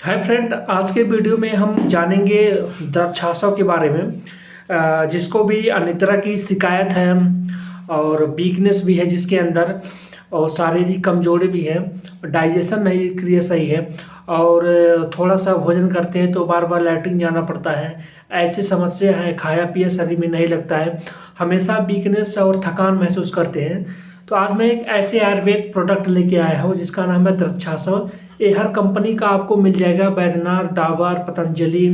Hi friend, आज के video में हम जानेंगे द्राक्षाशव के बारे में, जिसको भी अनिद्रा की शिकायत है और वीकनेस भी है जिसके अंदर, और शारीरिक कमजोरी भी है, डाइजेशन नहीं क्रिया सही है, और थोड़ा सा भोजन करते हैं तो बार बार लैट्रिन जाना पड़ता है। ऐसी समस्या है, खाया पिया शरीर में नहीं लगता है, हमेशा वीकनेस और थकान महसूस करते हैं। तो आज मैं एक ऐसे आयुर्वेद प्रोडक्ट लेके आया हूँ जिसका नाम है द्राक्षाशव। ये हर कंपनी का आपको मिल जाएगा, बैद्यनाथ, डाबर, पतंजलि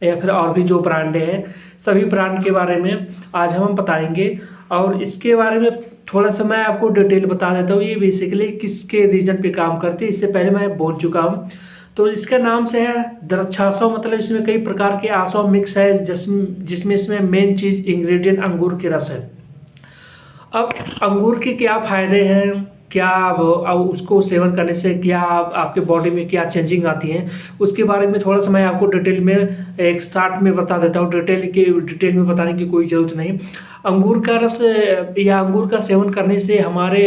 या फिर और भी जो ब्रांडें हैं, सभी ब्रांड के बारे में आज हम बताएंगे। और इसके बारे में थोड़ा सा मैं आपको डिटेल बता देता हूँ, ये बेसिकली किसके रीजन पे काम करती है, इससे पहले मैं बोल चुका हूँ। तो इसका नाम से है द्राक्षाशव, मतलब इसमें कई प्रकार के आसव मिक्स है, जिसमें इसमें मेन चीज़ इंग्रेडिएंट अंगूर के रस है। अब अंगूर के क्या फायदे हैं, क्या अब उसको सेवन करने से क्या आपके बॉडी में क्या चेंजिंग आती हैं, उसके बारे में थोड़ा सा मैं आपको डिटेल में एक शॉर्ट में बता देता हूँ। डिटेल में बताने की कोई ज़रूरत नहीं। अंगूर का रस या अंगूर का सेवन करने से हमारे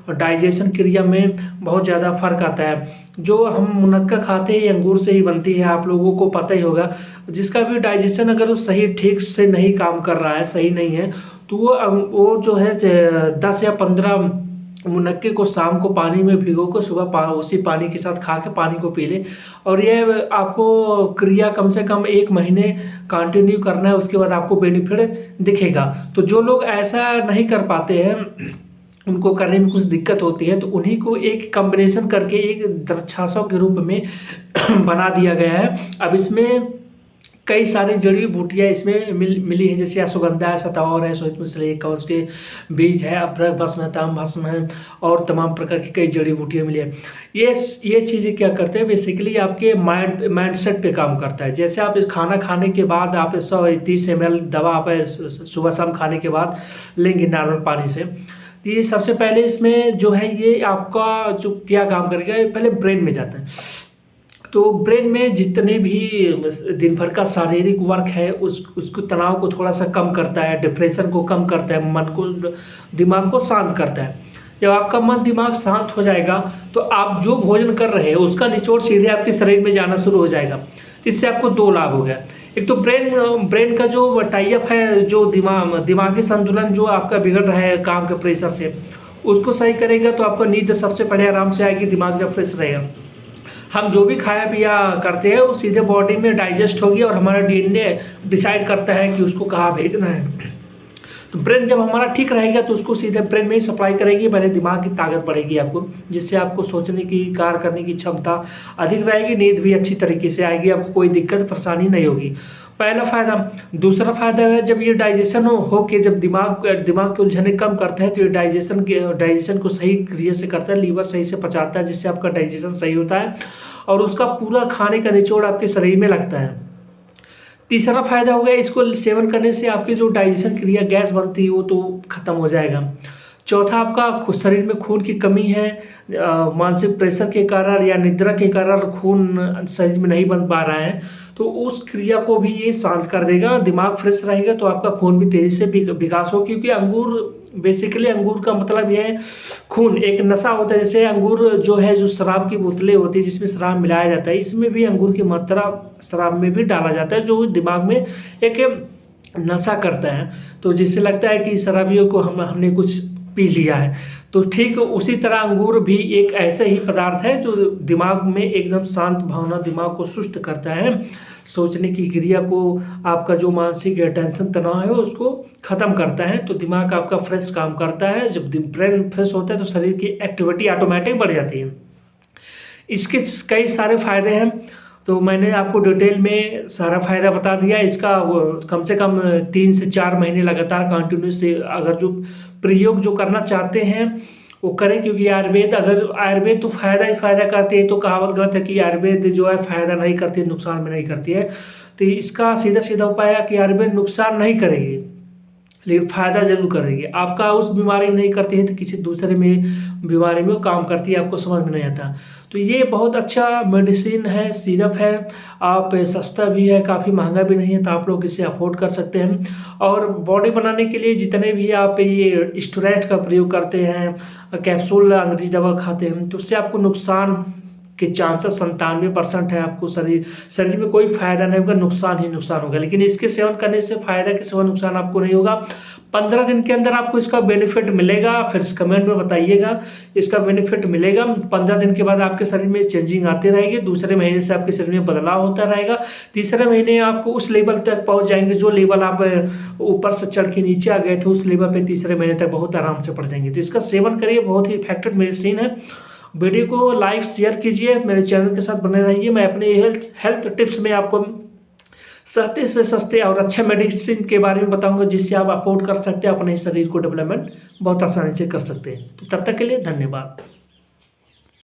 डाइजेशन क्रिया में बहुत ज़्यादा फर्क आता है। जो हम मुनक्का खाते हैं ये अंगूर से ही बनती है, आप लोगों को पता ही होगा। जिसका भी डाइजेशन अगर वो सही ठीक से नहीं काम कर रहा है, सही नहीं है, तो वो जो है 10 या 15 मुनक्के को शाम को पानी में भिगो कर सुबह उसी पानी के साथ खा के पानी को पी ले। और ये आपको क्रिया कम से कम 1 महीने कंटिन्यू करना है, उसके बाद आपको बेनिफिट दिखेगा। तो जो लोग ऐसा नहीं कर पाते हैं, उनको करने में कुछ दिक्कत होती है, तो उन्हीं को एक कॉम्बिनेशन करके एक द्राक्षाशव के रूप में बना दिया गया है। अब इसमें कई सारी जड़ी बूटियाँ इसमें मिली है, जैसे अश्वगंधा है, शतावर है, श्वेतमूली, कवच के बीज है, अभ्रक भस्म है, ताम भस्म है, और तमाम प्रकार की कई जड़ी बूटियाँ मिली है। ये चीज़ें क्या करते हैं, बेसिकली आपके माइंड सेट पे काम करता है। जैसे आप इस खाना खाने के बाद आप 130 ml दवा आप सुबह शाम खाने के बाद लेंगे नॉर्मल पानी से, तो ये सबसे पहले इसमें जो है ये आपका जो क्या काम करेगा, पहले ब्रेन में जाता है। तो ब्रेन में जितने भी दिन भर का शारीरिक वर्क है उसको तनाव को थोड़ा सा कम करता है, डिप्रेशन को कम करता है, मन को दिमाग को शांत करता है। जब आपका मन दिमाग शांत हो जाएगा तो आप जो भोजन कर रहे हैं उसका निचोड़ सीधे आपके शरीर में जाना शुरू हो जाएगा। इससे आपको 2 लाभ हो गया। एक तो ब्रेन का जो टाइप है, जो दिमागी संतुलन जो आपका बिगड़ रहा है काम के प्रेशर से, उसको सही करेगा तो आपको नींद सबसे पहले आराम से आएगी, दिमाग जब फ्रेश रहेगा। हम जो भी खाया पिया करते हैं वो सीधे बॉडी में डाइजेस्ट होगी और हमारा डीएनए डिसाइड करता है कि उसको कहाँ भेजना है। तो ब्रेन जब हमारा ठीक रहेगा तो उसको सीधे ब्रेन में ही सप्लाई करेगी, पहले दिमाग की ताकत बढ़ेगी आपको, जिससे आपको सोचने की, कार्य करने की क्षमता अधिक रहेगी, नींद भी अच्छी तरीके से आएगी, आपको कोई दिक्कत परेशानी नहीं होगी। पहला फायदा। दूसरा फायदा है, जब ये डाइजेशन हो के जब दिमाग के उलझने कम करते हैं तो ये डाइजेशन को सही क्रिया से करता है, लीवर सही से पचाता है, जिससे आपका डाइजेशन सही होता है और उसका पूरा खाने का निचोड़ आपके शरीर में लगता है। तीसरा फायदा हो गया, इसको सेवन करने से आपकी जो डाइजेशन क्रिया, गैस बनती है, वो तो खत्म हो जाएगा। चौथा, आपका शरीर में खून की कमी है, मानसिक प्रेशर के कारण या निद्रा के कारण खून शरीर में नहीं बन पा रहा है, तो उस क्रिया को भी ये शांत कर देगा। दिमाग फ्रेश रहेगा तो आपका खून भी तेजी से विकास हो, क्योंकि बेसिकली अंगूर का मतलब यह है, खून एक नशा होता है। जैसे अंगूर जो है, जो शराब की बोतलें होती है जिसमें शराब मिलाया जाता है, इसमें भी अंगूर की मात्रा शराब में भी डाला जाता है, जो दिमाग में एक नशा करता है, तो जिससे लगता है कि शराबियों को हमने कुछ पी लिया है। तो ठीक उसी तरह अंगूर भी एक ऐसे ही पदार्थ है जो दिमाग में एकदम शांत भावना, दिमाग को सुस्त करता है, सोचने की क्रिया को, आपका जो मानसिक टेंशन तनाव है उसको खत्म करता है। तो दिमाग आपका फ्रेश काम करता है। जब ब्रेन फ्रेश होता है तो शरीर की एक्टिविटी ऑटोमेटिक बढ़ जाती है। इसके कई सारे फायदे हैं, तो मैंने आपको डिटेल में सारा फायदा बता दिया। इसका कम से कम 3 से 4 महीने लगातार कंटिन्यूस से अगर जो प्रयोग जो करना चाहते हैं वो करें, क्योंकि आयुर्वेद तो फायदा ही फायदा करती है। तो कहावत गलत है कि आयुर्वेद जो है फायदा नहीं करती है, नुकसान में नहीं करती है। तो इसका सीधा सीधा उपाय है कि आयुर्वेद नुकसान नहीं करेगी लेकिन फायदा जरूर करेगी। आपका उस बीमारी में नहीं करती है तो किसी दूसरे में बीमारी में वो काम करती है, आपको समझ में नहीं आता। तो ये बहुत अच्छा मेडिसिन है, सिरप है, आप सस्ता भी है, काफ़ी महंगा भी नहीं है, तो आप लोग इसे अफोर्ड कर सकते हैं। और बॉडी बनाने के लिए जितने भी आप ये स्टेरॉइड का प्रयोग करते हैं, कैप्सूल अंग्रेजी दवा खाते हैं, तो उससे आपको नुकसान के चांसेस 97% है। आपको शरीर में कोई फायदा नहीं होगा, नुकसान ही नुकसान होगा। लेकिन इसके सेवन करने से फायदा के सिवा नुकसान आपको नहीं होगा। 15 दिन के अंदर आपको इसका बेनिफिट मिलेगा, फिर कमेंट में बताइएगा इसका बेनिफिट मिलेगा। 15 दिन के बाद आपके शरीर में चेंजिंग आती रहेगी, दूसरे महीने से आपके शरीर में बदलाव होता रहेगा, तीसरे महीने आपको उस लेवल तक पहुंच जाएंगे जो लेवल आप ऊपर से चढ़ के नीचे आ गए थे, उस लेवल पे तीसरे महीने तक बहुत आराम से पड़ जाएंगे। तो इसका सेवन करिए, बहुत ही इफेक्टिव मेडिसिन है। वीडियो को लाइक शेयर कीजिए, मेरे चैनल के साथ बने रहिए। मैं अपने हेल्थ टिप्स में आपको सस्ते से सस्ते और अच्छे मेडिसिन के बारे में बताऊंगा, जिससे आप अफोर्ड कर सकते हैं, अपने शरीर को डेवलपमेंट बहुत आसानी से कर सकते हैं। तो तब तक के लिए धन्यवाद।